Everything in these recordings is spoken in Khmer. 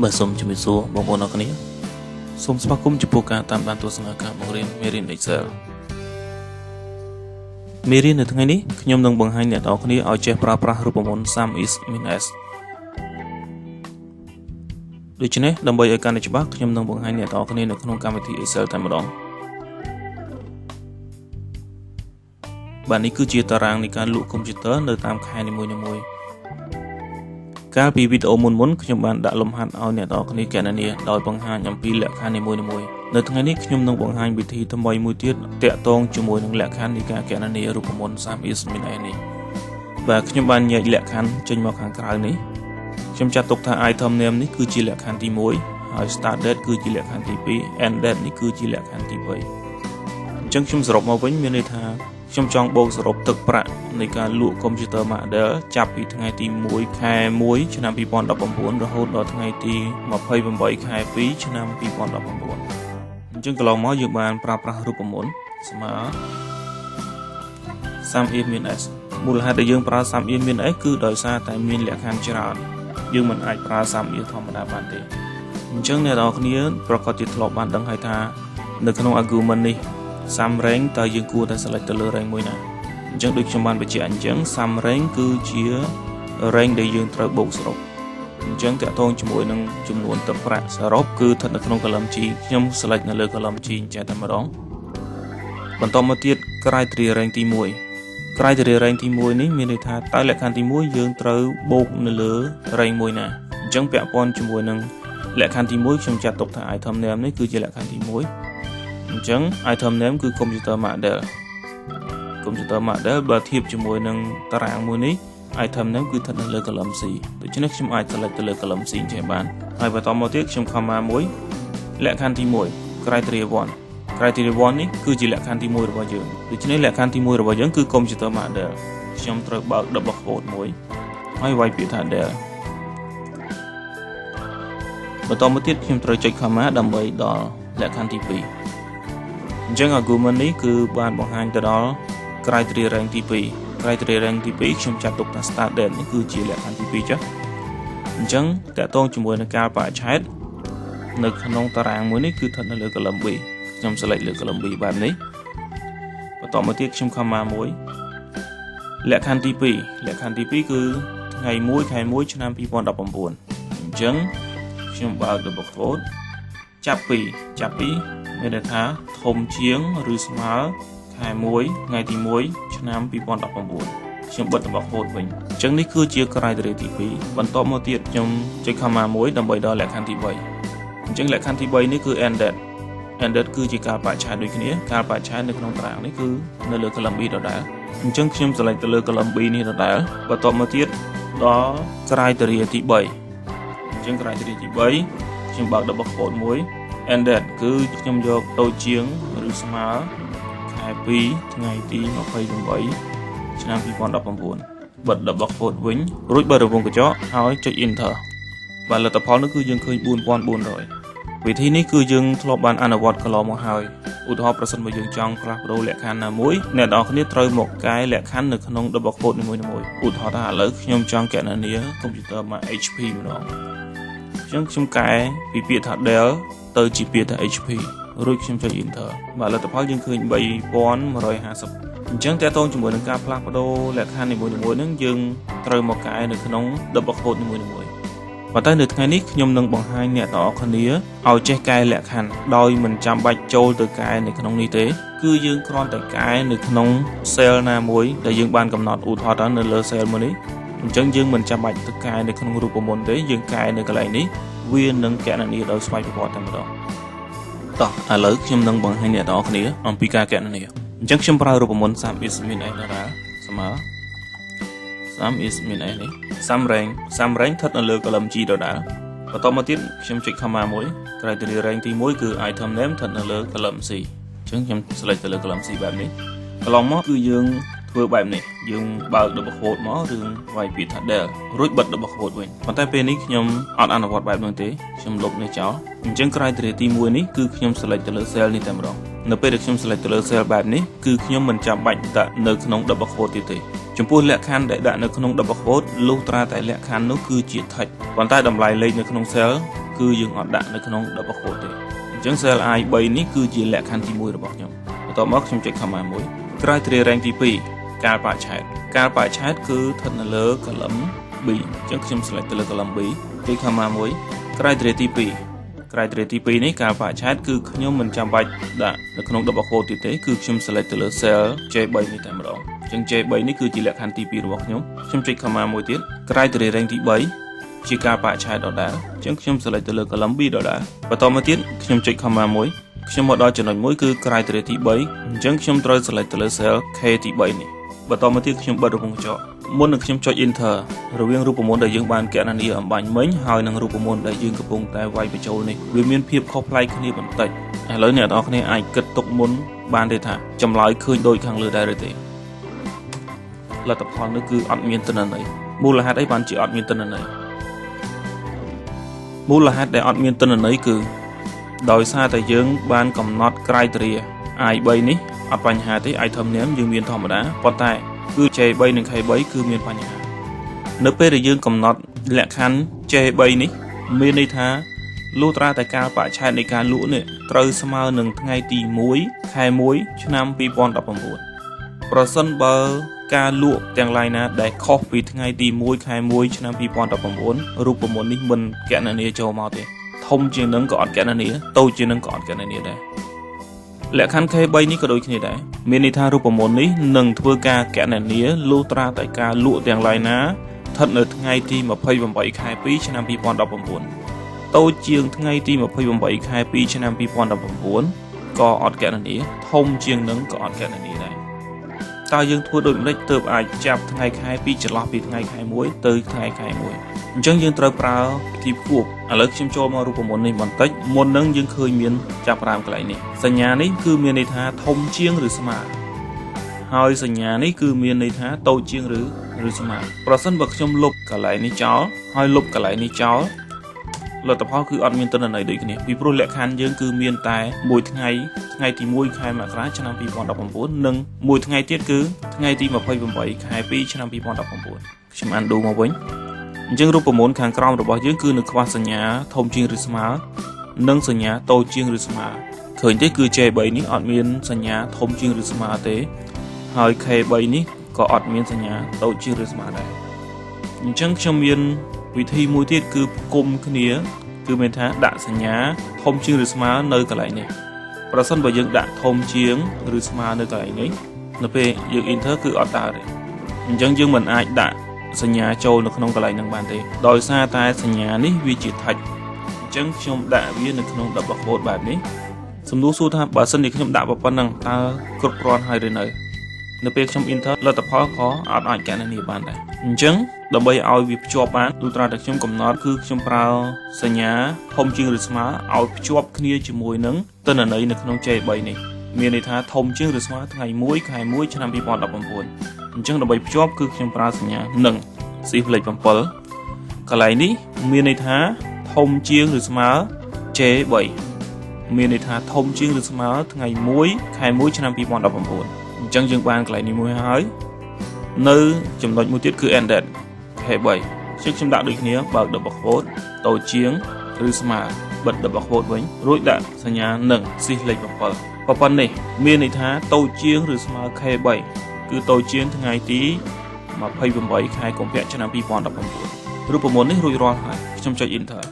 បើសូមជំរាបសួរបងប្អូនអរគ្នាសូមស្វាគមន៍ចំពោះការតាមដានទស្សនាការបង្រៀនមេរៀន Excel មេរៀននៅថ្ងៃនេះខ្ញុំនឹងបង្ហាញអ្នកនរគ្នាឲ្យចេះប្រើប្រាស់រូបមន្ត Sumifs ដូច្នេះដើម្បីឲ្យកាន់តែច្បាស់ខ្ញុំនឹងបង្ហាញអ្នកនរគ្នានៅក្នុងកម្មវិធី Excel តែម្ដងបាទនេះគឺជាតារាងនៃការលក់កុំព្យូទ័រនៅតាមខែនីមួយៗកាលពីវីដេអូមុនខ្ញុំបានដាក់លំហាត់ឲ្យអ្នកនរគ្នាកណនាដោយបង្ហាញអំពីលក្ខខណ្ឌនីមួយៗនៅថ្ងៃនេះខ្ញុំនឹងបង្ហាញវិធីថ្មីមួយទៀតទាក់ទងជាមួយនឹងលក្ខខណ្ឌនៃការកណនារូបមន្ត Sumifs នេះបាទខ្ញុំបានញែកលក្ខខណ្ឌចេញមកខាងក្រៅនេះខ្ញុំចាត់ទុកថា item name នេះគឺជាលក្ខខណ្ឌទី1ហើយ start date គឺជាលក្ខខណ្ឌទី2 end date នេះគឺជាលក្ខខណ្ឌទី3អញ្ចឹងខ្ញុំសរុបមកវិញមានន័យថាខ្ញុំចង់បូកសរុបទឹកប្រាក់នៃការលក់កុំព្យូទ័រ Model ចាប់ពីថ្ងៃទី1ខែ1ឆ្នាំ2019រហូតដល់ថ្ងៃទី28ខែ2ឆ្នាំ2019អញ្ចឹងកន្លងមកយើងបានប្រើប្រាស់រូបមន្តស្មើ Sumifs មូលហេតុដែលយើងប្រើ Sumifs គឺដោយសារតែមានលក្ខខណ្ឌច្រើនយើងមិនអាចប្រើ Sumifs ធម្មតាបានទេអញ្ចឹងអ្នកនរគ្នាប្រកាសជាធ្លាប់បានដឹងហើយថានៅក្នុង argument នេះSum rank តើយើងគួរតែ select ទៅលើ rank មួយណាអញ្ចឹងដូចខ្ញុំបានបញ្ជាក់អញ្ចឹង Sum rank គឺជា rank ដែលយើងត្រូវបូកសរុបអញ្ចឹងតាក់ទងជាមួយនឹងចំនួនទឹកប្រាក់សរុបគឺស្ថិតនៅក្នុង column G ខ្ញុំ select នៅលើ column G ចេះតែម្ដងបន្តមកទៀត criteria rank ទី1 criteria rank ទី1នេះមានន័យថាតើលក្ខខណ្ឌទី1យើងត្រូវបូកនៅលើ rank មួយណាអញ្ចឹងពាក់ព័ន្ធជាមួយនឹងលក្ខខណ្ឌទី1ខ្ញុំចាត់ទុកថា item name នេះគឺជាលក្ខខណ្ឌទី1អញ្ចឹង item name គឺ computer model បើធៀបជាមួយនឹងតារាងមួយនេះ item name គឺស្ថិតនៅលើ column C ដូច្នេះខ្ញុំអាច select ទៅលើ column C ចេះបានហើយបន្តមកទៀតខ្ញុំ comma មួយលក្ខខណ្ឌទី1 criteria 1 criteria 1នេះគឺជាលក្ខខណ្ឌទី1របស់យើងដូច្នេះលក្ខខណ្ឌទី1របស់យើងគឺ computer model ខ្ញុំត្រូវបើក double quote មួយហើយវាយពាក្យថា del បន្តមកទៀតខ្ញុំត្រូវចុច comma ដើម្បីដល់លក្ខខណ្ឌទី2អញ្ចឹង argument នេះគឺបានបង្ហាញទៅដល់ criteria rank ទី2 criteria rank ទី2ខ្ញុំចាត់ទុកថា start date នេះគឺជាលក្ខខណ្ឌទី2ចាស់អញ្ចឹងតកតងជាមួយនឹងកាលបរិច្ឆេទនៅក្នុងតារាងមួយនេះគឺស្ថិតនៅលើ column B ខ្ញុំ select លើ column B បែបនេះបន្តមកទៀតខ្ញុំ comma មួយលក្ខខណ្ឌទី2គឺថ្ងៃ1ខែ1ឆ្នាំ2019អញ្ចឹងខ្ញុំបើក double quote ចាប់ពីមានន័យថាធំជាងឬស្មើខែ1ថ្ងៃទី1ឆ្នាំ2019ខ្ញុំបិទរបស់ quote វិញអញ្ចឹងនេះគឺជា criteria ទី2បន្តមកទៀតខ្ញុំចុច comma មួយដើម្បីដល់លក្ខខណ្ឌទី3អញ្ចឹងលក្ខខណ្ឌទី3នេះគឺ end date គឺជាកាលបរិច្ឆេទដូចគ្នាកាលបរិច្ឆេទនៅក្នុងតារាងនេះគឺនៅលើ column B ដដែលអញ្ចឹងខ្ញុំ select ទៅលើ column B នេះដដែលបន្តមកទៀតដល់ criteria ទី3អញ្ចឹង criteria ទី3ខ្ញុំបើក double quote មួយend date គឺខ្ញុំយកដូចជាងឬស្មើខែ2ថ្ងៃទី28ឆ្នាំ2019បិទ double quote វិញរួចបើរង្វង់កញ្ចក់ហើយចុច enter បាទលទ្ធផលនោះគឺយើងឃើញ 4400 វិធីនេះគឺយើងធ្លាប់បានអនុវត្តកន្លងមកហើយឧទាហរណ៍ប្រសិនបើយើងចង់ផ្លាស់ប្ដូរលក្ខខណ្ឌណាមួយអ្នកនរគ្នាត្រូវមកកែលក្ខខណ្ឌនៅក្នុង double quote នីមួយៗឧទាហរណ៍ថាឥឡូវខ្ញុំចង់កណនាកុំព្យូទ័រមក HP ម្ដងអញ្ចឹងខ្ញុំកែពីពាក្យថា Dell ទៅជាពាក្យថា HP រួចខ្ញុំចុច enter បាទលទ្ធផលយើងឃើញ 3150 អញ្ចឹងតើតងជាមួយនឹងការផ្លាស់ប្ដូរលក្ខខណ្ឌនីមួយៗហ្នឹងយើងត្រូវមកកែនៅក្នុង double quote នីមួយៗប៉ុន្តែនៅថ្ងៃនេះខ្ញុំនឹងបង្ហាញអ្នកនរគ្នាឲ្យចេះកែលក្ខខណ្ឌដោយមិនចាំបាច់ចូលទៅកែនៅក្នុងនេះទេគឺយើងគ្រាន់តែកែនៅក្នុង cell ណាមួយដែលយើងបានកំណត់ឧទាហរណ៍ថានៅលើ cell មួយនេះអញ្ចឹងយើងមិនចាំបាច់ទៅកែនៅក្នុងរូបមន្តទេយើងកែនៅកន្លែងនេះវានឹងកណនាដោយស្វ័យប្រវត្តិតែម្ដងតោះឥឡូវខ្ញុំនឹងបង្ហាញអ្នកនរគ្នាអំពីការកណនាអញ្ចឹងខ្ញុំប្រើរូបមន្ត Sumifs ដដែលស្មើ Sumifs នេះ Sum rank ស្ថិតនៅលើ column G ដដែលបន្តមកទៀតខ្ញុំចុច comma មួយ criteria rank ទី1គឺ item name ស្ថិតនៅលើ column C អញ្ចឹងខ្ញុំ select ទៅលើ column C បែបនេះកន្លងមកគឺយើងធ្វើបែបនេះយើងបើក double quote មករឿងវាយពាក្យថា del រួចបិទ double quote វិញប៉ុន្តែពេលនេះខ្ញុំអត់អនុវត្តបែបនោះទេខ្ញុំលុបនេះចោលអញ្ចឹង criteria ទី1នេះគឺខ្ញុំ select ទៅលើ cell នេះតែម្ដងនៅពេលដែលខ្ញុំ select ទៅលើ cell បែបនេះគឺខ្ញុំមិនចាំបាច់ដាក់នៅក្នុង double quote ទៀតទេចំពោះលក្ខខណ្ឌដែលដាក់នៅក្នុង double quote លុះត្រាតែលក្ខខណ្ឌនោះគឺជា text ប៉ុន្តែតម្លៃលេខនៅក្នុង cell គឺយើងអត់ដាក់នៅក្នុង double quote ទេអញ្ចឹង cell I 3នេះគឺជាលក្ខខណ្ឌទី1របស់ខ្ញុំបន្ទាប់មកខ្ញុំចុច comma 1 criteria rank ទី2កាលបរិច្ឆេទកាលបរិច្ឆេទគឺស្ថិតនៅលើ column B អញ្ចឹងខ្ញុំ select ទៅលើ column B ចុច comma 1 criteria ទី2 criteria ទី2នេះកាលបរិច្ឆេទគឺខ្ញុំមិនចាំបាច់ដាក់នៅក្នុង double quote ទៀតទេគឺខ្ញុំ select ទៅលើ cell J3 នេះតែម្ដងអញ្ចឹង J3 នេះគឺជាលក្ខខណ្ឌទី2របស់ខ្ញុំចុច comma 1ទៀត criteria rank ទី3ជាកាលបរិច្ឆេទដដែលអញ្ចឹងខ្ញុំ select ទៅលើ column B ដដែលបន្តមកទៀតខ្ញុំចុច comma 1ខ្ញុំមកដល់ចំណុច1គឺ criteria ទី3អញ្ចឹងខ្ញុំត្រូវ select ទៅលើ cell K ទី3នេះបន្តមកទៀតខ្ញុំបិទរង្វង់កញ្ចក់មុននឹងខ្ញុំចុច enter រវាងរូបមន្តដែលយើងបានគណនាអំបញ្ញមិញហើយនឹងរូបមន្តដែលយើងកំពុងតែវាយបញ្ចូលនេះវាមានភាពខុសប្លែកគ្នាបន្តិចឥឡូវអ្នកនរគ្នាអាចគិតទុកមុនបានទេថាចម្លើយឃើញដូចខាងលើដែរឬទេលទ្ធផលនោះគឺអត់មានទិន្នន័យមូលហេតុអីបានជាអត់មានទិន្នន័យមូលហេតុដែលអត់មានទិន្នន័យគឺដោយសារតែយើងបានកំណត់ criteria I3 នេះអត់បញ្ហាទេ item name យើងមានធម្មតាប៉ុន្តែគឺ J3 និង K3 គឺមានបញ្ហានៅពេលដែលយើងកំណត់លក្ខខណ្ឌ J3 នេះមានន័យថាលុះត្រាតែកាលបរិច្ឆេទនៃការលក់នេះត្រូវស្មើនឹងថ្ងៃទី1ខែ1ឆ្នាំ2019ប្រសិនបើការលក់ទាំងឡាយណាដែលខុសពីថ្ងៃទី1ខែ1ឆ្នាំ2019រូបមន្តនេះមិនគណនាចូលមកទេធំជាងនឹងក៏អត់គណនាតូចជាងនឹងក៏អត់គណនាដែរលក្ខខណ្ឌ K3 នេះក៏ដូចគ្នាដែរមានន័យថារូបមន្តនេះនឹងធ្វើការគណនាលុះត្រាតែការលក់ទាំងឡាយណាស្ថិតនៅថ្ងៃទី28ខែ2ឆ្នាំ2019តូចជាងថ្ងៃទី28ខែ2ឆ្នាំ2019ក៏អត់គណនាធំជាងនឹងក៏អត់គណនាដែរតើយើងធ្វើដូចម្តេចទើបអាចចាប់ថ្ងៃខែពីចន្លោះពីថ្ងៃខែ1ទៅថ្ងៃខែ1អញ្ចឹងយើងត្រូវប្រើវិធីផ្គួបឥឡូវខ្ញុំចូលមករូបមន្តនេះបន្តិចមុននឹងយើងឃើញមានចាប់ផ្ដើមកន្លែងនេះសញ្ញានេះគឺមានន័យថាធំជាងឬស្មើហើយសញ្ញានេះគឺមានន័យថាតូចជាងឬស្មើប្រសិនបើខ្ញុំលុបកន្លែងនេះចោលហើយលុបកន្លែងនេះចោលលទ្ធផលគឺអត់មានទិន្នន័យដូចគ្នាពីព្រោះលក្ខខណ្ឌយើងគឺមានតែមួយថ្ងៃទី1ខែមករាឆ្នាំ2019និងមួយថ្ងៃទៀតគឺថ្ងៃទី28ខែ2ឆ្នាំ2019ខ្ញុំអានដូរមកវិញអញ្ចឹងរូបមន្តខាងក្រោមរបស់យើងគឺនៅខ្វះសញ្ញាធំជាងឬស្មើនិងសញ្ញាតូចជាងឬស្មើឃើញទេគឺ J3 នេះអត់មានសញ្ញាធំជាងឬស្មើទេហើយ K3 នេះក៏អត់មានសញ្ញាតូចជាងឬស្មើដែរអញ្ចឹងខ្ញុំមានវិធីមួយទៀតគឺផ្គុំគ្នាគឺមានថាដាក់សញ្ញាធំជាងឬស្មើនៅកន្លែងនេះប្រសិនបើយើងដាក់ធំជាងឬស្មើនៅកន្លែងនេះនៅពេលយើង enter គឺអត់ដើរទេអញ្ចឹងយើងមិនអាចដាក់សញ្ញាចូលនៅក្នុងកន្លែងហ្នឹងបានទេដោយសារតែសញ្ញានេះវាជា text អញ្ចឹងខ្ញុំដាក់វានៅក្នុង double quote បែបនេះសំណួរសួរថាបើសិនជាខ្ញុំដាក់ប៉ុណ្ណឹងតើគ្រប់គ្រាន់ហើយឬនៅពេលខ្ញុំ enter លទ្ធផលក៏អត់អាចគណនាបានដែរអញ្ចឹងដើម្បីឲ្យវាភ្ជាប់បានលុះត្រាតែខ្ញុំកំណត់គឺខ្ញុំប្រើសញ្ញាធំជាងឬស្មើឲ្យភ្ជាប់គ្នាជាមួយនឹងទិន្នន័យនៅក្នុង J3 នេះមានន័យថាធំជាងឬស្មើថ្ងៃ1ខែ1ឆ្នាំ2019អញ្ចឹងដើម្បីភ្ជាប់គឺខ្ញុំប្រើសញ្ញានឹងស៊ីផ្លេច7កន្លែងនេះមានន័យថាធំជាងឬស្មើ J3 មានន័យថាធំជាងឬស្មើថ្ងៃ1ខែ1ឆ្នាំ2019អញ្ចឹងយើងបានកន្លែងនេះមួយហើយនៅចំណុចមួយទៀតគឺ ended K3 ខ្ញុំដាក់ដូចគ្នាបើក double quote តូចជាងឬស្មើបិទ double quote វិញរួចដាក់សញ្ញានឹងស៊ីលេខ7ប៉ុណ្ណេះមានន័យថាតូចជាងឬស្មើ K3 គឺតូចជាងថ្ងៃទី28ខែកុម្ភៈឆ្នាំ2019រូបមន្តនេះរួចរាល់ហើយខ្ញុំចុច enter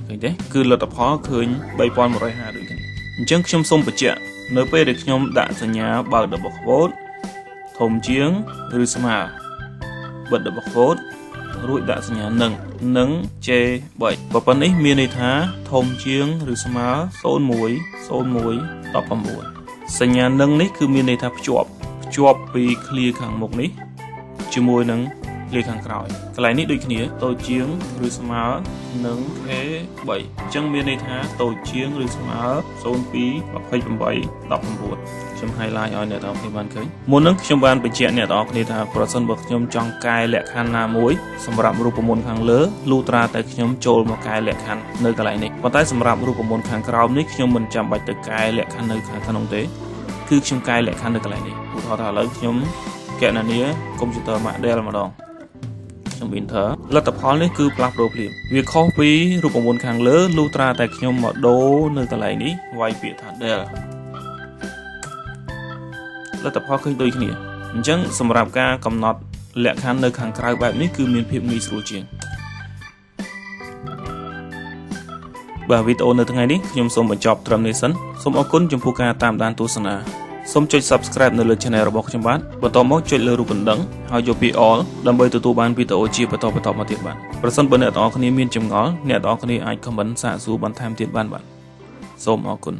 ឃើញទេគឺលទ្ធផលឃើញ3150ដូចគ្នាអញ្ចឹងខ្ញុំសូមបញ្ជាក់នៅពេលដែលខ្ញុំដាក់សញ្ញាបើក double quote ធំជាងឬស្មើបិទ double quote រួចដាក់សញ្ញានឹង J3 ប៉ុណ្ណេះមានន័យថាធំជាងឬស្មើ010119សញ្ញានឹងនេះគឺមានន័យថាភ្ជាប់ពី clear ខាងមុខនេះជាមួយនឹងclear ខាងក្រោយកន្លែងនេះដូចគ្នាតូចជាងឬស្មើនឹង K3 អញ្ចឹងមានន័យថាតូចជាងឬស្មើ022819ខ្ញុំ highlight ឲ្យអ្នកនរគ្នាបានឃើញមុននឹងខ្ញុំបានបញ្ជាក់អ្នកនរគ្នាថាប្រសិនបើខ្ញុំចង់កែលក្ខខណ្ឌណាមួយសម្រាប់រូបមន្តខាងលើលុះត្រាតែខ្ញុំចូលមកកែលក្ខខណ្ឌនៅកន្លែងនេះប៉ុន្តែសម្រាប់រូបមន្តខាងក្រោមនេះខ្ញុំមិនចាំបាច់ទៅកែលក្ខខណ្ឌនៅខាងក្នុងទេគឺខ្ញុំកែលក្ខខណ្ឌនៅកន្លែងនេះឧទាហរណ៍ថាឥឡូវខ្ញុំគណនាកុំព្យូទ័រ Mac Dell ម្ដងខ្ញុំ និង winter លទ្ធផលនេះគឺផ្លាស់ប្ដូរភ្លាមវាខុសពីរូបមន្តខាងលើលុះត្រាតែខ្ញុំមកដូរនៅកន្លែងនេះវាយពាក្យថា del លទ្ធផលឃើញដូចគ្នាអញ្ចឹងសម្រាប់ការកំណត់លក្ខខណ្ឌនៅខាងក្រៅបែបនេះគឺមានភាពងាយស្រួលជាងបាទវីដេអូនៅថ្ងៃនេះខ្ញុំសូមបញ្ចប់ត្រឹមនេះសិនសូមអរគុណចំពោះការតាមដានទស្សនាសូមចុច Subscribe នៅលើ Channel របស់ខ្ញុំបាទបន្តមកចុចលើរូបកណ្ដឹងហើយយកពី All ដើម្បីទទួលបានវីដេអូជាបន្តមកទៀតបាទប្រសិនបើអ្នកទាំងអស់គ្នាមានចម្ងល់អ្នកទាំងអស់គ្នាអាច comment សាកសួរបន្ថែមទៀតបានបាទសូមអរគុណ